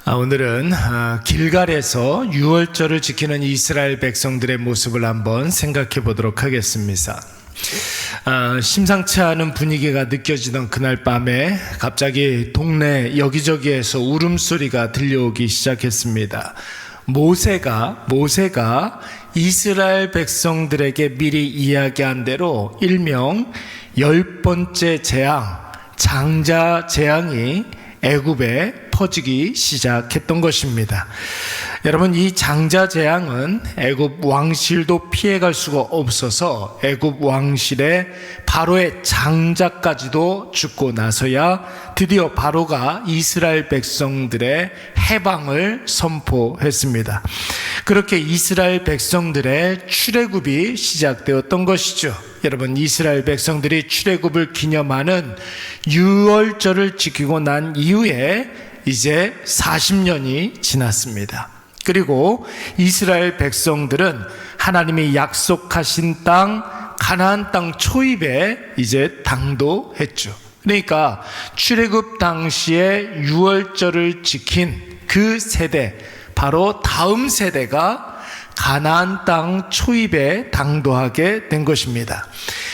오늘은 길갈에서 유월절을 지키는 이스라엘 백성들의 모습을 한번 생각해 보도록 하겠습니다. 심상치 않은 분위기가 느껴지던 그날 밤에 갑자기 동네 여기저기에서 울음소리가 들려오기 시작했습니다. 모세가 이스라엘 백성들에게 미리 이야기한 대로 일명 10번째 재앙, 장자 재앙이 애굽에 퍼지기 시작했던 것입니다. 여러분, 이 장자 재앙은 애굽 왕실도 피해갈 수가 없어서 애굽 왕실의 바로의 장자까지도 죽고 나서야 드디어 바로가 이스라엘 백성들의 해방을 선포했습니다. 그렇게 이스라엘 백성들의 출애굽이 시작되었던 것이죠. 여러분, 이스라엘 백성들이 출애굽을 기념하는 유월절을 지키고 난 이후에 이제 40년이 지났습니다. 그리고 이스라엘 백성들은 하나님이 약속하신 땅, 가나안 땅 초입에 이제 당도했죠. 그러니까 출애굽 당시에 유월절을 지킨 그 세대, 바로 다음 세대가 가나안 땅 초입에 당도하게 된 것입니다.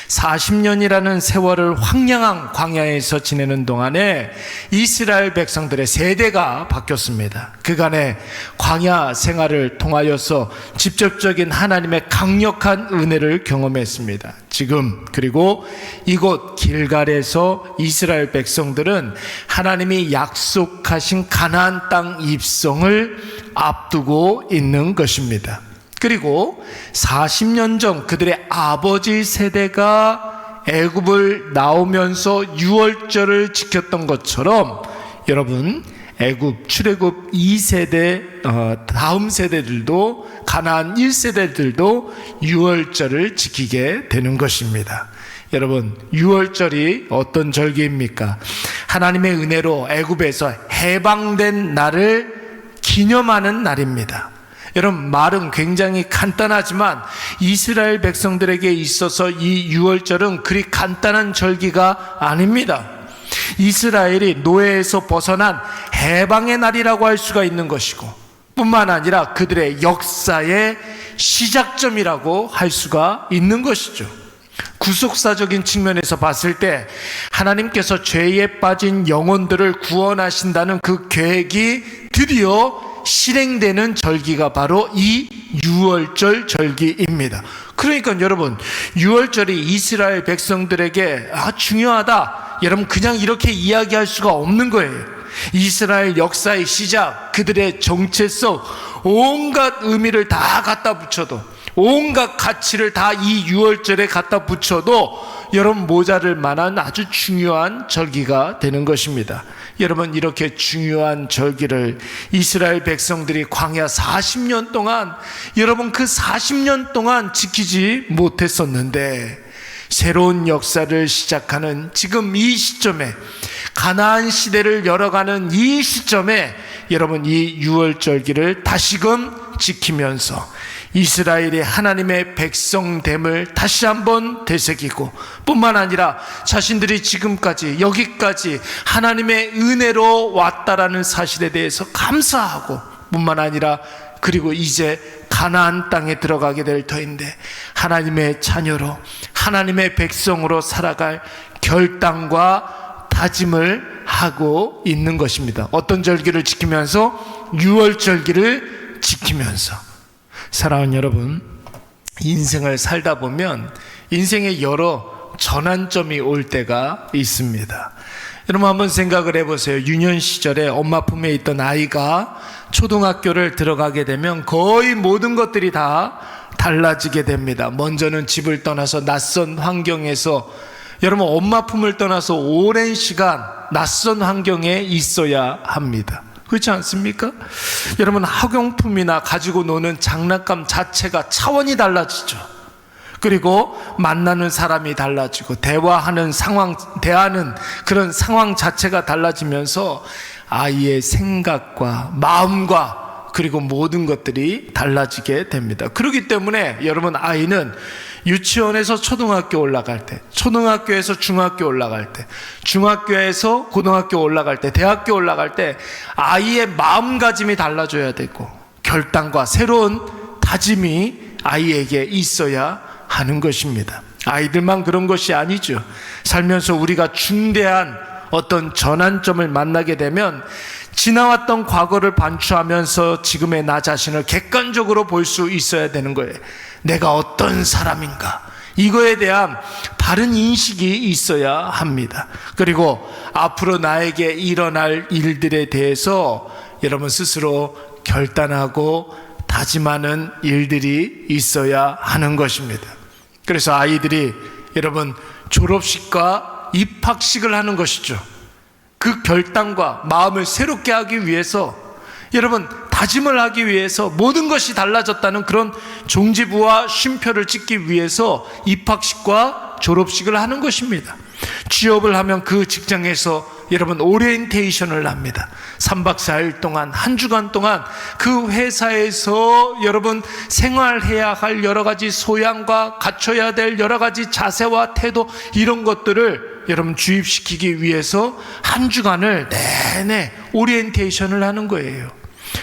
40년이라는 세월을 황량한 광야에서 지내는 동안에 이스라엘 백성들의 세대가 바뀌었습니다. 그간의 광야 생활을 통하여서 직접적인 하나님의 강력한 은혜를 경험했습니다. 지금 그리고 이곳 길갈에서 이스라엘 백성들은 하나님이 약속하신 가나안 땅 입성을 앞두고 있는 것입니다. 그리고 40년 전 그들의 아버지 세대가 애굽을 나오면서 유월절을 지켰던 것처럼 여러분, 애굽 출애굽 2세대 다음 세대들도, 가나안 1세대들도 유월절을 지키게 되는 것입니다. 여러분, 유월절이 어떤 절기입니까? 하나님의 은혜로 애굽에서 해방된 날을 기념하는 날입니다. 여러분, 말은 굉장히 간단하지만 이스라엘 백성들에게 있어서 이 유월절은 그리 간단한 절기가 아닙니다. 이스라엘이 노예에서 벗어난 해방의 날이라고 할 수가 있는 것이고, 뿐만 아니라 그들의 역사의 시작점이라고 할 수가 있는 것이죠. 구속사적인 측면에서 봤을 때 하나님께서 죄에 빠진 영혼들을 구원하신다는 그 계획이 드디어 실행되는 절기가 바로 이 유월절 절기입니다. 그러니까 여러분, 유월절이 이스라엘 백성들에게 중요하다, 여러분 그냥 이렇게 이야기할 수가 없는 거예요. 이스라엘 역사의 시작, 그들의 정체성, 온갖 의미를 다 갖다 붙여도, 온갖 가치를 다 이 유월절에 갖다 붙여도 여러분 모자랄 만한 아주 중요한 절기가 되는 것입니다. 여러분, 이렇게 중요한 절기를 이스라엘 백성들이 광야 40년 동안, 여러분 그 40년 동안 지키지 못했었는데, 새로운 역사를 시작하는 지금 이 시점에, 가나안 시대를 열어가는 이 시점에 여러분 이 유월절기를 다시금 지키면서 이스라엘이 하나님의 백성됨을 다시 한번 되새기고, 뿐만 아니라 자신들이 지금까지 여기까지 하나님의 은혜로 왔다라는 사실에 대해서 감사하고, 뿐만 아니라 그리고 이제 가나안 땅에 들어가게 될 터인데 하나님의 자녀로, 하나님의 백성으로 살아갈 결단과 다짐을 하고 있는 것입니다. 어떤 절기를 지키면서? 유월절기를 지키면서. 사랑하는 여러분, 인생을 살다 보면 인생에 여러 전환점이 올 때가 있습니다. 여러분, 한번 생각을 해보세요. 유년 시절에 엄마 품에 있던 아이가 초등학교를 들어가게 되면 거의 모든 것들이 다 달라지게 됩니다. 먼저는 집을 떠나서 낯선 환경에서, 여러분 엄마 품을 떠나서 오랜 시간 낯선 환경에 있어야 합니다. 그렇지 않습니까? 여러분, 학용품이나 가지고 노는 장난감 자체가 차원이 달라지죠. 그리고 만나는 사람이 달라지고 대화하는 그런 상황 자체가 달라지면서 아이의 생각과 마음과 그리고 모든 것들이 달라지게 됩니다. 그렇기 때문에 여러분, 아이는 유치원에서 초등학교 올라갈 때, 초등학교에서 중학교 올라갈 때, 중학교에서 고등학교 올라갈 때, 대학교 올라갈 때 아이의 마음가짐이 달라져야 되고 결단과 새로운 다짐이 아이에게 있어야 하는 것입니다. 아이들만 그런 것이 아니죠. 살면서 우리가 중대한 어떤 전환점을 만나게 되면 지나왔던 과거를 반추하면서 지금의 나 자신을 객관적으로 볼 수 있어야 되는 거예요. 내가 어떤 사람인가, 이거에 대한 바른 인식이 있어야 합니다. 그리고 앞으로 나에게 일어날 일들에 대해서 여러분 스스로 결단하고 다짐하는 일들이 있어야 하는 것입니다. 그래서 아이들이 여러분 졸업식과 입학식을 하는 것이죠. 그 결단과 마음을 새롭게 하기 위해서, 여러분 다짐을 하기 위해서, 모든 것이 달라졌다는 그런 종지부와 쉼표를 찍기 위해서 입학식과 졸업식을 하는 것입니다. 취업을 하면 그 직장에서 여러분 오리엔테이션을 합니다. 3박 4일 동안, 한 주간 동안 그 회사에서 여러분 생활해야 할 여러 가지 소양과 갖춰야 될 여러 가지 자세와 태도, 이런 것들을 여러분 주입시키기 위해서 한 주간을 내내 오리엔테이션을 하는 거예요.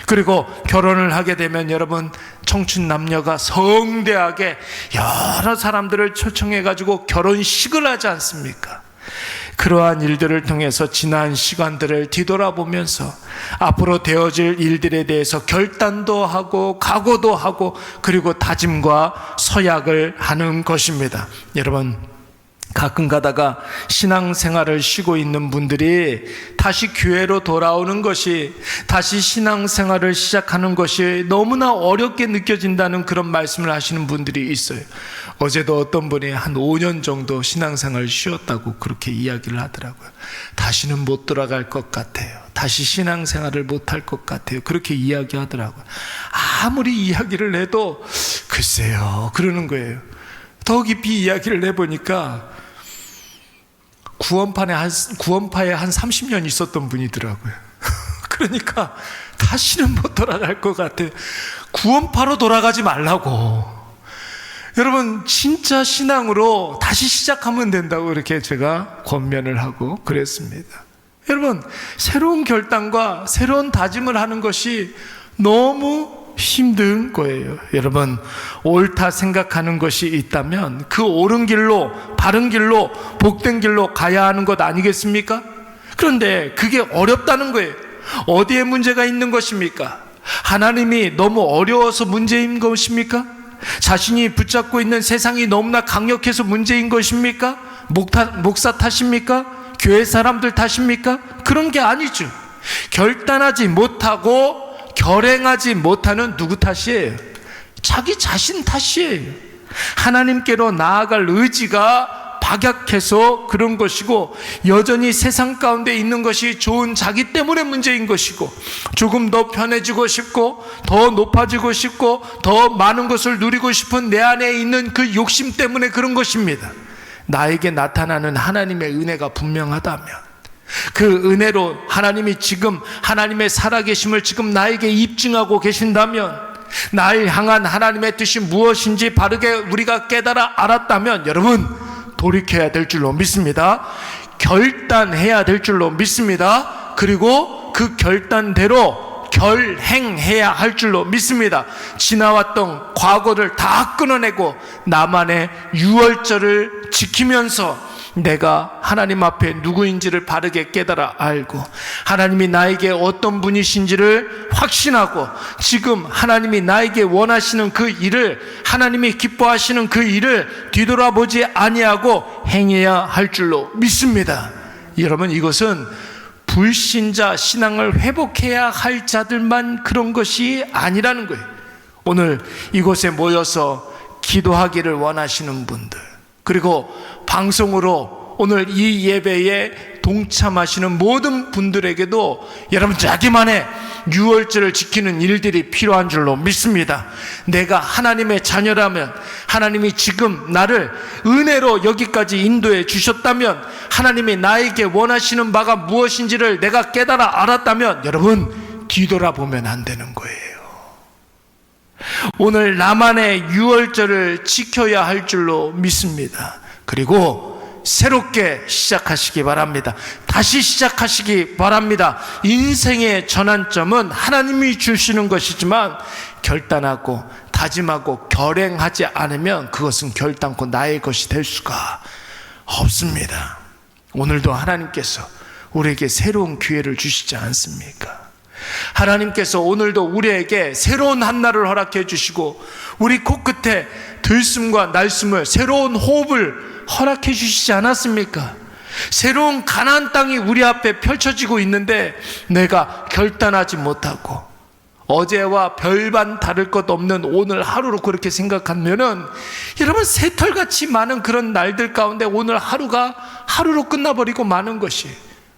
그리고 결혼을 하게 되면 여러분 청춘 남녀가 성대하게 여러 사람들을 초청해 가지고 결혼식을 하지 않습니까? 그러한 일들을 통해서 지난 시간들을 뒤돌아보면서 앞으로 되어질 일들에 대해서 결단도 하고 각오도 하고 그리고 다짐과 서약을 하는 것입니다. 여러분 가끔 가다가 신앙생활을 쉬고 있는 분들이 다시 교회로 돌아오는 것이, 다시 신앙생활을 시작하는 것이 너무나 어렵게 느껴진다는 그런 말씀을 하시는 분들이 있어요. 어제도 어떤 분이 한 5년 정도 신앙생활을 쉬었다고 그렇게 이야기를 하더라고요. 다시는 못 돌아갈 것 같아요. 다시 신앙생활을 못할 것 같아요. 그렇게 이야기하더라고요. 아무리 이야기를 해도 글쎄요 그러는 거예요. 더 깊이 이야기를 해보니까 구원파에 한 30년 있었던 분이더라고요. 그러니까 다시는 못 돌아갈 것 같아요. 구원파로 돌아가지 말라고. 여러분 진짜 신앙으로 다시 시작하면 된다고 이렇게 제가 권면을 하고 그랬습니다. 여러분 새로운 결단과 새로운 다짐을 하는 것이 너무 힘든 거예요. 여러분 옳다 생각하는 것이 있다면 그 옳은 길로, 바른 길로, 복된 길로 가야 하는 것 아니겠습니까? 그런데 그게 어렵다는 거예요. 어디에 문제가 있는 것입니까? 하나님이 너무 어려워서 문제인 것입니까? 자신이 붙잡고 있는 세상이 너무나 강력해서 문제인 것입니까? 목사 탓입니까? 교회 사람들 탓입니까? 그런 게 아니죠. 결단하지 못하고 결행하지 못하는 누구 탓이에요? 자기 자신 탓이에요. 하나님께로 나아갈 의지가 박약해서 그런 것이고, 여전히 세상 가운데 있는 것이 좋은 자기 때문에 문제인 것이고, 조금 더 편해지고 싶고 더 높아지고 싶고 더 많은 것을 누리고 싶은 내 안에 있는 그 욕심 때문에 그런 것입니다. 나에게 나타나는 하나님의 은혜가 분명하다면, 그 은혜로 하나님이 지금 하나님의 살아계심을 지금 나에게 입증하고 계신다면, 나를 향한 하나님의 뜻이 무엇인지 바르게 우리가 깨달아 알았다면, 여러분 돌이켜야 될 줄로 믿습니다. 결단해야 될 줄로 믿습니다. 그리고 그 결단대로 결행해야 할 줄로 믿습니다. 지나왔던 과거를 다 끊어내고 나만의 유월절을 지키면서 내가 하나님 앞에 누구인지를 바르게 깨달아 알고, 하나님이 나에게 어떤 분이신지를 확신하고, 지금 하나님이 나에게 원하시는 그 일을, 하나님이 기뻐하시는 그 일을 뒤돌아보지 아니하고 행해야 할 줄로 믿습니다. 여러분 이것은 불신자 신앙을 회복해야 할 자들만 그런 것이 아니라는 거예요. 오늘 이곳에 모여서 기도하기를 원하시는 분들, 그리고 방송으로 오늘 이 예배에 동참하시는 모든 분들에게도 여러분 자기만의 유월절을 지키는 일들이 필요한 줄로 믿습니다. 내가 하나님의 자녀라면, 하나님이 지금 나를 은혜로 여기까지 인도해 주셨다면, 하나님이 나에게 원하시는 바가 무엇인지를 내가 깨달아 알았다면, 여러분 뒤돌아보면 안 되는 거예요. 오늘 나만의 유월절을 지켜야 할 줄로 믿습니다. 그리고 새롭게 시작하시기 바랍니다. 다시 시작하시기 바랍니다. 인생의 전환점은 하나님이 주시는 것이지만 결단하고 다짐하고 결행하지 않으면 그것은 결단코 나의 것이 될 수가 없습니다. 오늘도 하나님께서 우리에게 새로운 기회를 주시지 않습니까? 하나님께서 오늘도 우리에게 새로운 한날을 허락해 주시고 우리 코끝에 들숨과 날숨을 새로운 호흡을 허락해 주시지 않았습니까? 새로운 가나안 땅이 우리 앞에 펼쳐지고 있는데 내가 결단하지 못하고 어제와 별반 다를 것 없는 오늘 하루로 그렇게 생각하면은 여러분 새털같이 많은 그런 날들 가운데 오늘 하루가 하루로 끝나버리고 마는 것이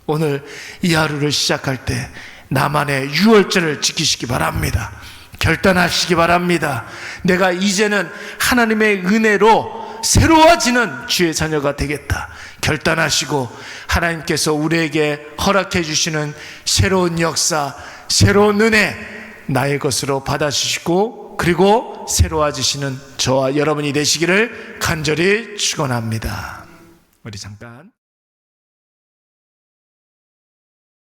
오늘 이 하루를 시작할 때 나만의 유월절을 지키시기 바랍니다. 결단하시기 바랍니다. 내가 이제는 하나님의 은혜로 새로워지는 주의 자녀가 되겠다. 결단하시고 하나님께서 우리에게 허락해 주시는 새로운 역사, 새로운 은혜 나의 것으로 받아주시고 그리고 새로워지시는 저와 여러분이 되시기를 간절히 축원합니다. 우리 잠깐